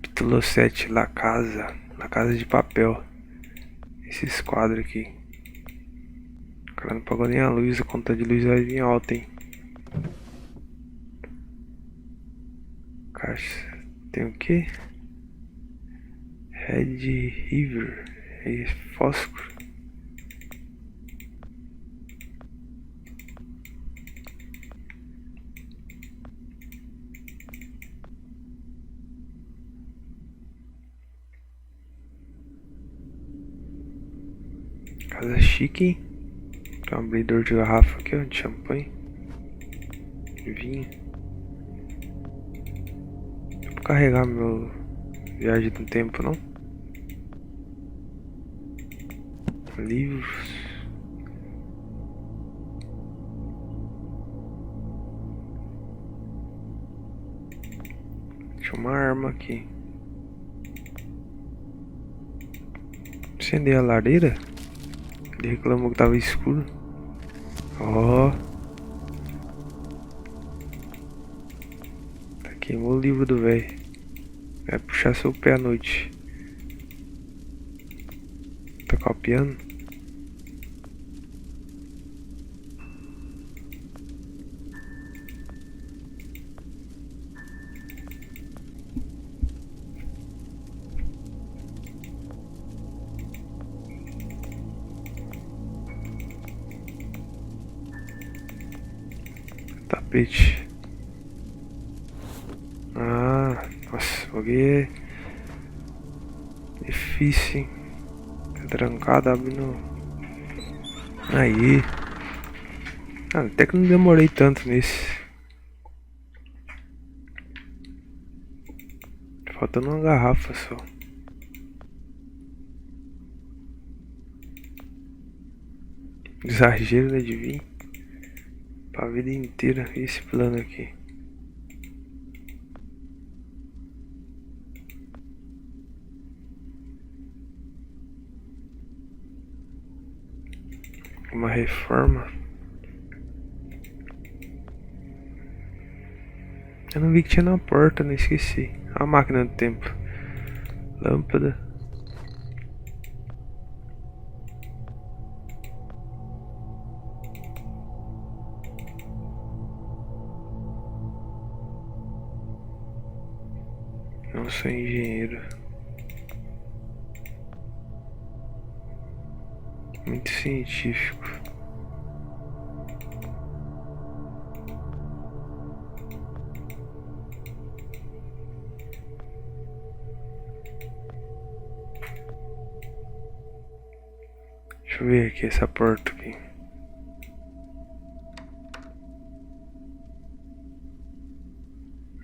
Capítulo 7, La Casa de Papel. Esses quadros aqui. O cara não pagou nem a luz, a conta de luz vai vir alta, hein? Caixa. Tem o que? Red River. É fósforo. Casa chique, hein? Tem um abridor de garrafa aqui, ó, de champanhe. Vinho. Vou carregar meu viagem do tempo, não? Livros. Tinha uma arma aqui. Acender a lareira? Ele reclamou que tava escuro. Ó. Tá, queimou o livro do velho. Vai puxar seu pé à noite. Tá copiando? Tapete. Ah, nossa, o bagulho é difícil, hein? Tá trancado, abrindo. Aí. Ah, até que não demorei tanto nesse. Faltando uma garrafa só. Exagero, né, de vir pra vida inteira esse plano aqui. Uma reforma. Eu não vi que tinha na porta, não esqueci. A máquina do tempo. Lâmpada. Não sou engenheiro. Muito científico. Deixa eu ver aqui essa porta aqui.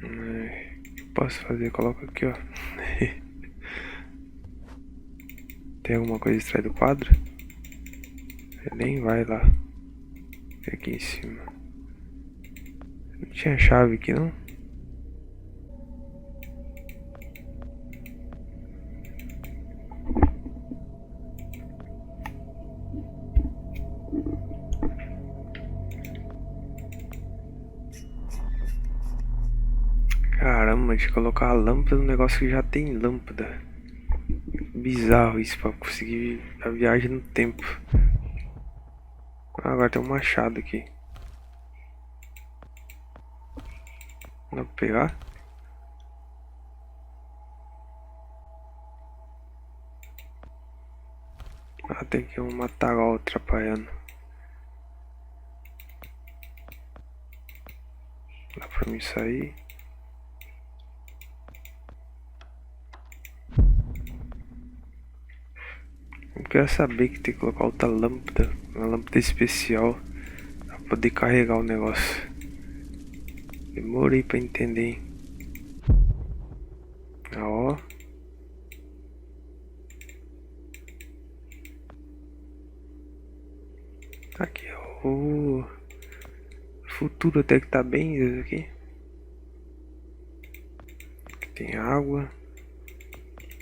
O que eu posso fazer? Coloca aqui, ó. Tem alguma coisa extraída do quadro? Ele nem vai lá. Aqui em cima. Não tinha chave aqui, não? Caramba, de colocar a lâmpada no negócio que já tem lâmpada. Bizarro isso pra conseguir a viagem no tempo. Ah, agora tem um machado aqui. Dá pra pegar? Ah, tem aqui um matagal atrapalhando. Dá pra mim sair. Eu quero saber que tem que colocar outra lâmpada. Uma lâmpada especial. Pra poder carregar o negócio. Demorei pra entender, hein? Ah, ó. Aqui, ó. O futuro até que tá bem isso aqui. Aqui tem água.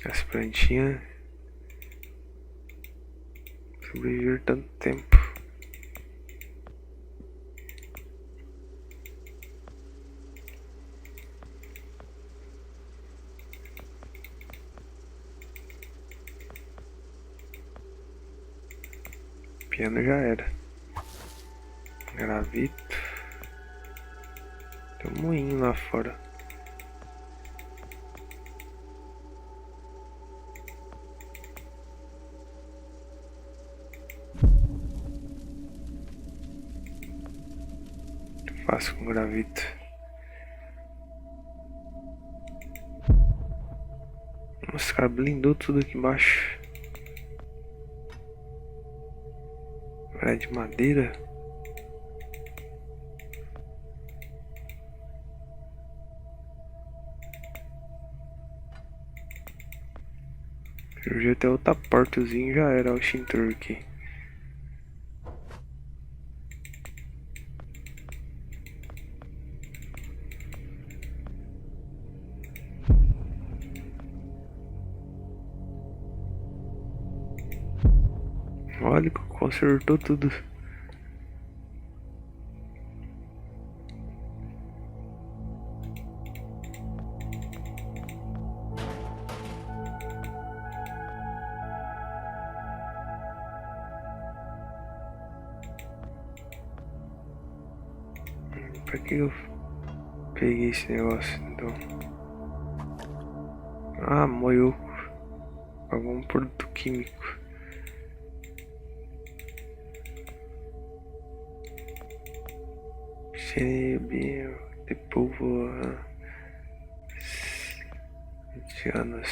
As plantinhas. Sobreviver tanto tempo. Piano já era. Gravito. Tem um moinho lá fora. Faço com gravito. Nossa, cara, blindou tudo aqui embaixo. É de madeira. Eu já até outra portazinha, já era o extintor aqui. Olha, consertou tudo. Pra que eu peguei esse negócio então? Ah, moiou algum produto químico. Cerebro de povo anos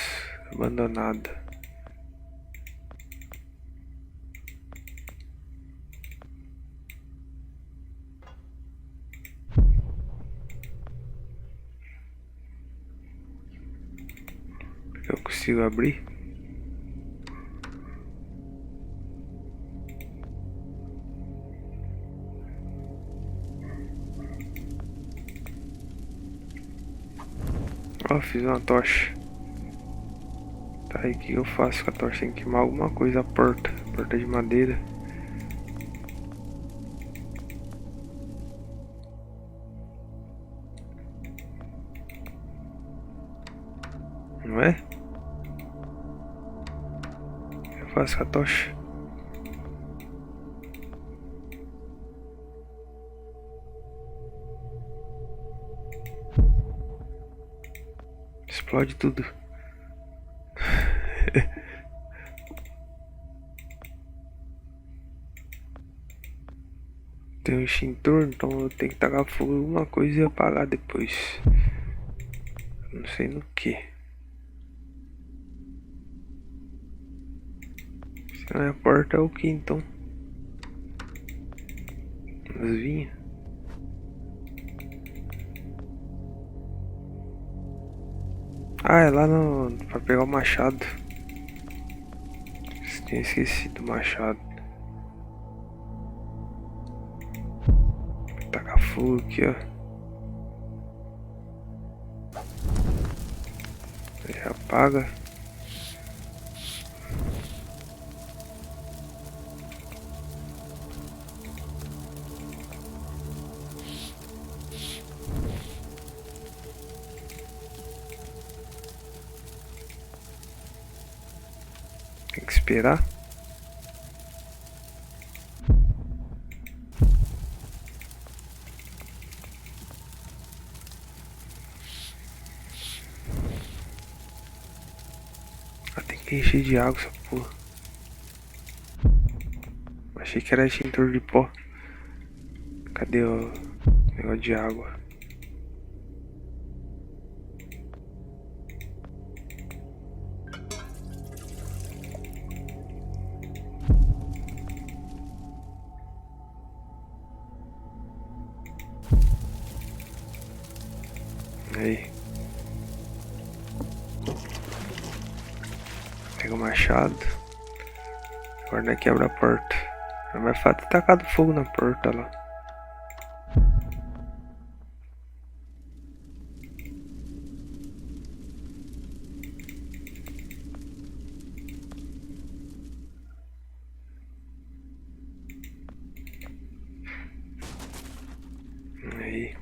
abandonada. Eu consigo abrir? Ó, fiz uma tocha. Tá aí, o que eu faço com a tocha? Tem que queimar alguma coisa. A porta de madeira. Não é? O que eu faço com a tocha? Explode tudo. Tem um extintor, então eu tenho que tacar fogo em alguma coisa e apagar depois. Não sei no que. Se não é a porta, é o que então? As vinhas. Ah, é lá no... pra pegar o machado. Tinha esquecido o machado. Vou tacar fogo aqui, ó. Já apaga. Tem que esperar. Tem que encher de água essa porra. Achei que era extintor de pó. Cadê o negócio de água? Aí. Pega o machado. Agora não é quebra a porta. Não vai ter tacado fogo na porta lá. Aí.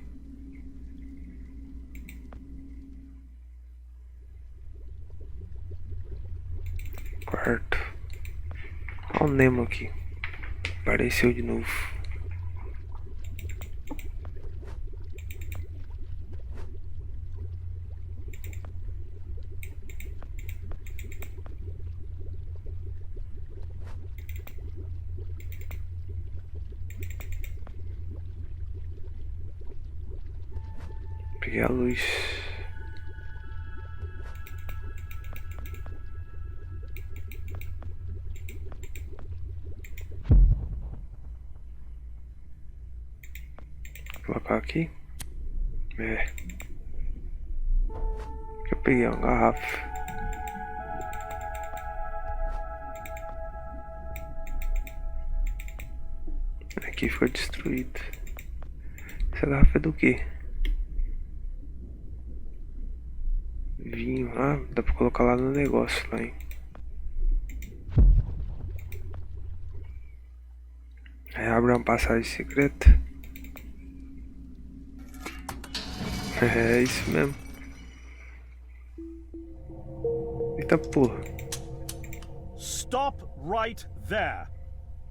Quarto. Olha o Nemo aqui. Apareceu de novo. Peguei a luz. Vou colocar aqui. Eu peguei uma garrafa. Aqui ficou destruído. Essa garrafa é do quê? Vinho. Ah, dá pra colocar lá no negócio lá, hein? Aí abre uma passagem secreta. É isso mesmo. Eita porra. Stop right there.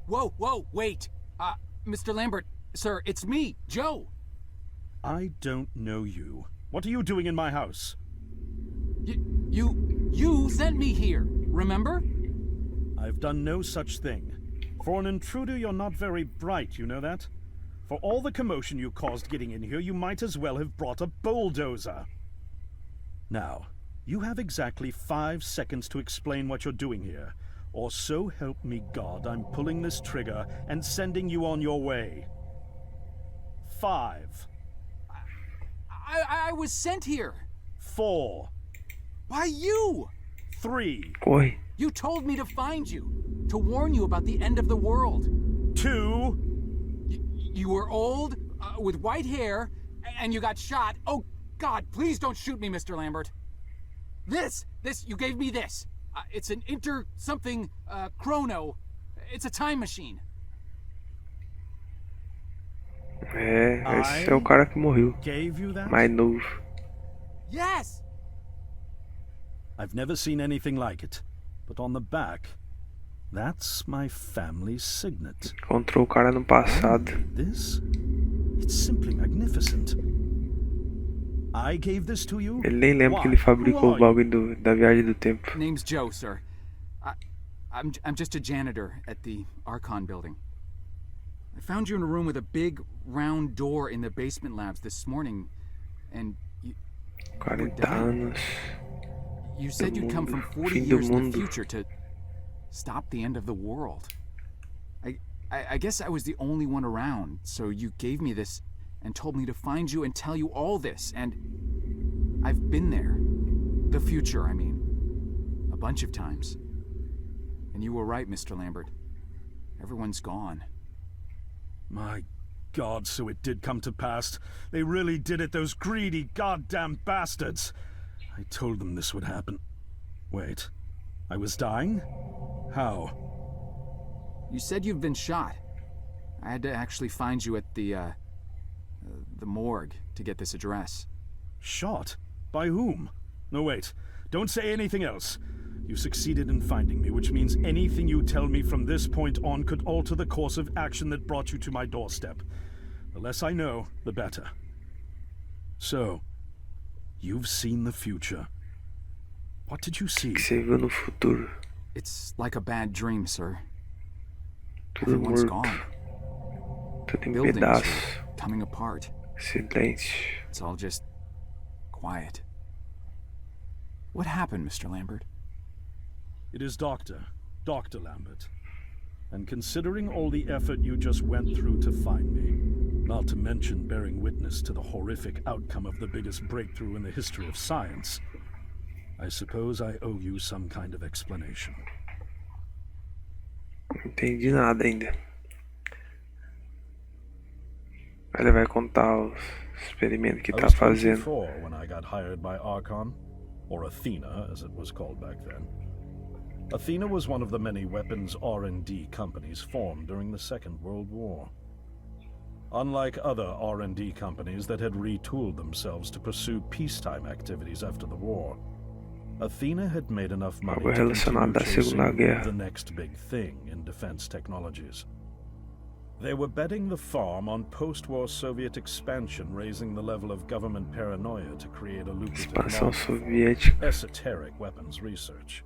Whoa, wait. Mr. Lambert, sir, it's me, Joe. I don't know you. What are you doing in my house? You sent me here, remember? I've done no such thing. For an intruder, you're not very bright, you know that? For all the commotion you caused getting in here, you might as well have brought a bulldozer. Now, you have exactly 5 seconds to explain what you're doing here. Or so help me God, I'm pulling this trigger and sending you on your way. 5. I was sent here. 4. Why you? 3. Corre. You told me to find you, to warn you about the end of the world. 2. You were old, with white hair, and you got shot. Oh, God, please don't shoot me, Mr. Lambert. This, you gave me this. It's an something, chrono. It's a time machine. Esse é o cara que morreu. Gave you that? Mais novo. Yes! I've never seen anything like it. But on the back, that's my family's signet. Encontrou o cara no passado. This? It's simply magnificent. I gave this to you? Ele nem lembra que ele fabricou o bagulho da viagem do tempo. Name's Joe, sir. I'm just a janitor at the Archon building. I found you in a room with a big round door in the basement labs this morning, and you 40 anos. You said you'd come from 40 years in the future to stop the end of the world. I guess I was the only one around, so you gave me this and told me to find you and tell you all this, and I've been there. The future, I mean. A bunch of times. And you were right, Mr. Lambert. Everyone's gone. My God, so it did come to pass. They really did it, those greedy goddamn bastards. I told them this would happen. Wait, I was dying? How? You said you've been shot. I had to actually find you at the morgue to get this address. Shot? By whom? No, wait. Don't say anything else. You succeeded in finding me, which means anything you tell me from this point on could alter the course of action that brought you to my doorstep. The less I know, the better. So, you've seen the future. What did you see? Você viu no futuro. It's like a bad dream, sir. Tudo Everyone's morto. gone. Tudo em Buildings pedaços. are coming apart. Silêncio. It's all just quiet. What happened, Mr. Lambert? It is Dr. Lambert. And considering all the effort you just went through to find me, not to mention bearing witness to the horrific outcome of the biggest breakthrough in the history of science, I suppose I owe you some kind of explanation. Não entendi nada ainda. Ele vai contar os experimentos que tá fazendo. I was 24 when I got hired by Archon, or Athena as it was called back then. Athena was one of the many weapons R&D companies formed during the Second World War. Unlike other R&D companies that had retooled themselves to pursue peacetime activities after the war, Athena had made enough money to continue chasing the next big thing in defense technologies. They were betting the farm on post-war Soviet expansion, raising the level of government paranoia to create a lucrative Expansão model soviética. for esoteric weapons research.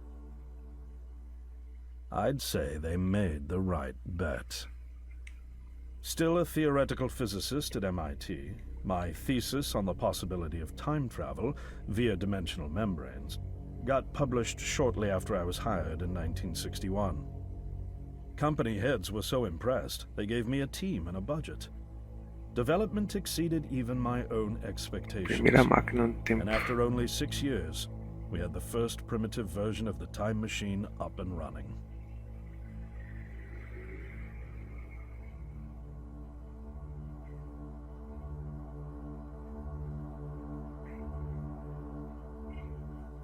I'd say they made the right bet. Still a theoretical physicist at MIT, my thesis on the possibility of time travel via dimensional membranes got published shortly after I was hired in 1961. Company heads were so impressed, they gave me a team and a budget. Development exceeded even my own expectations. Primeira máquina do tempo. And after only 6 years, we had the first primitive version of the time machine up and running.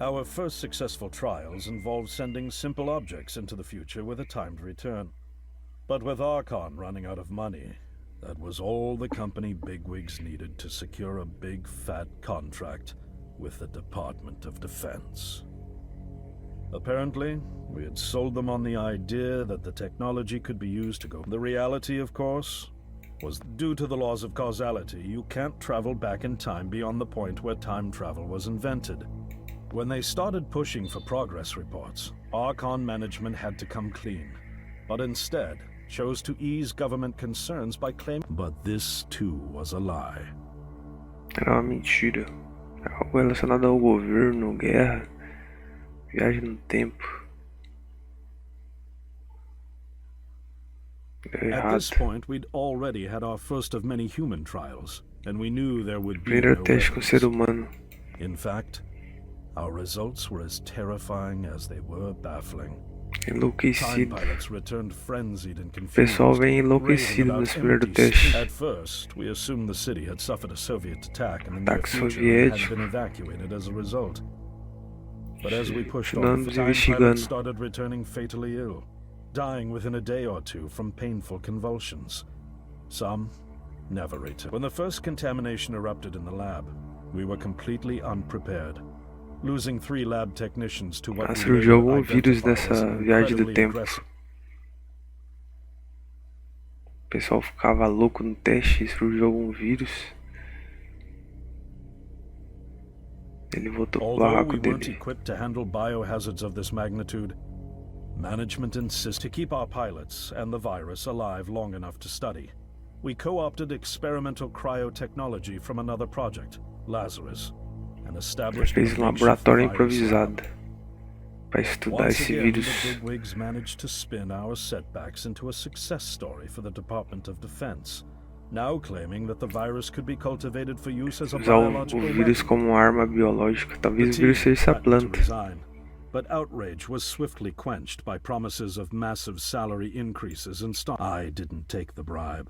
Our first successful trials involved sending simple objects into the future with a timed return. But with Archon running out of money, that was all the company bigwigs needed to secure a big fat contract with the Department of Defense. Apparently, we had sold them on the idea that the technology could be used to go. The reality, of course, was due to the laws of causality, you can't travel back in time beyond the point where time travel was invented. When they started pushing for progress reports, Archon management had to come clean, but instead chose to ease government concerns by claiming. But this too was a lie. Era uma mentira. Algo relacionado ao governo, guerra, viagem no tempo. Deu At errado. this point, we'd already had our first of many human trials, and we knew there would be Primeiro no teste com ser evidence. humano. In fact, our results were as terrifying as they were baffling. Time Enlouquecido. pilots returned frenzied and O confused. pessoal vem raving enlouquecido about nesse primeiro empty teste. At first, we assumed the city had suffered a Soviet attack in the near Ataque future and soviético. had been evacuated as a result. But as we pushed on, Continuamos time investigando. pilots started returning fatally ill, dying within a day or two from painful convulsions. Some never returned. When the first contamination erupted in the lab, we were completely unprepared, losing 3 lab technicians to what we Surgiu later algum vírus identified as nessa an viagem do incredibly tempo. aggressive. O pessoal ficava louco no teste e surgiu algum vírus. Ele voltou pro Although barraco we weren't dele. equipped to handle biohazards of this magnitude, management insists to keep our pilots and the virus alive long enough to study. We co-opted experimental cryotechnology from another project, Lazarus, and established Fez a um makeshift laboratório virus lab. improvisado para estudar Once esse again, vírus. the bigwigs managed to spin our setbacks into a success story for the Department of Defense, now claiming that the virus could be cultivated for use as a Usar o biological vírus weapon. como uma arma biológica. Talvez The o vírus team seja essa threatened to planta. resign, but outrage was swiftly quenched by promises of massive salary increases and stock. I didn't take the bribe.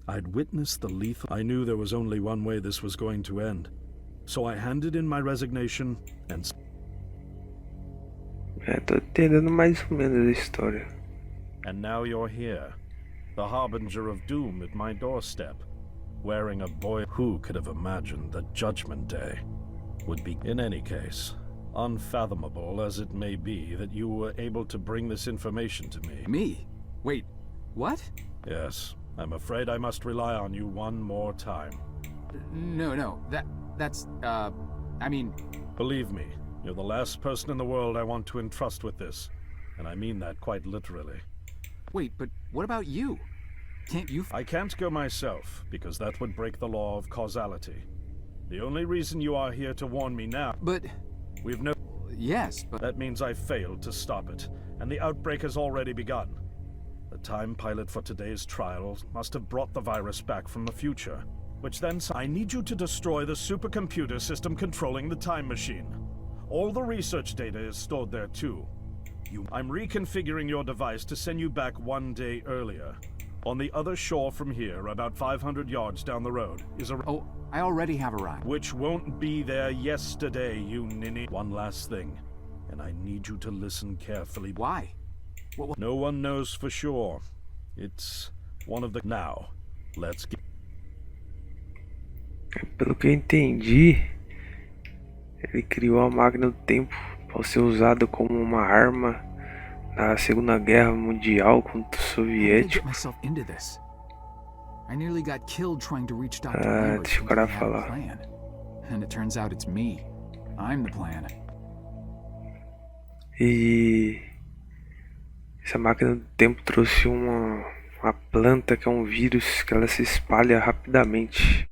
I'd witnessed the lethal. I knew there was only one way this was going to end, so I handed in my resignation and Tô entendendo mais ou menos a história. now you're here, the harbinger of doom at my doorstep, wearing a boy. Who could have imagined that Judgment Day would be? In any case, unfathomable as it may be that you were able to bring this information to me. Me? Wait, what? Yes, I'm afraid I must rely on you one more time. No, that's, I mean, Believe me, you're the last person in the world I want to entrust with this, and I mean that quite literally. wait, but what about you? Can't you I can't go myself, because that would break the law of causality. The only reason you are here to warn me now, But, we've no... yes, but... That means I failed to stop it, and the outbreak has already begun. The time pilot for today's trial must have brought the virus back from the future, which then... I need you to destroy the supercomputer system controlling the time machine. All the research data is stored there too. I'm reconfiguring your device to send you back 1 day earlier. On the other shore from here, about 500 yards down the road, is a... Oh, I already have a ride. Which won't be there yesterday, you ninny. One last thing, and I need you to listen carefully. Why? No one knows for sure. It's one of the... Now, let's get... Pelo que eu entendi, ele criou a máquina do tempo para ser usada como uma arma na Segunda Guerra Mundial contra os How did I get soviéticos. myself into this? I nearly got killed trying to reach Dr. Lambert deixa o thinking cara he had a falar. plan. And it turns out it's me. I'm the plan. E essa máquina do tempo trouxe uma planta que é um vírus que ela se espalha rapidamente.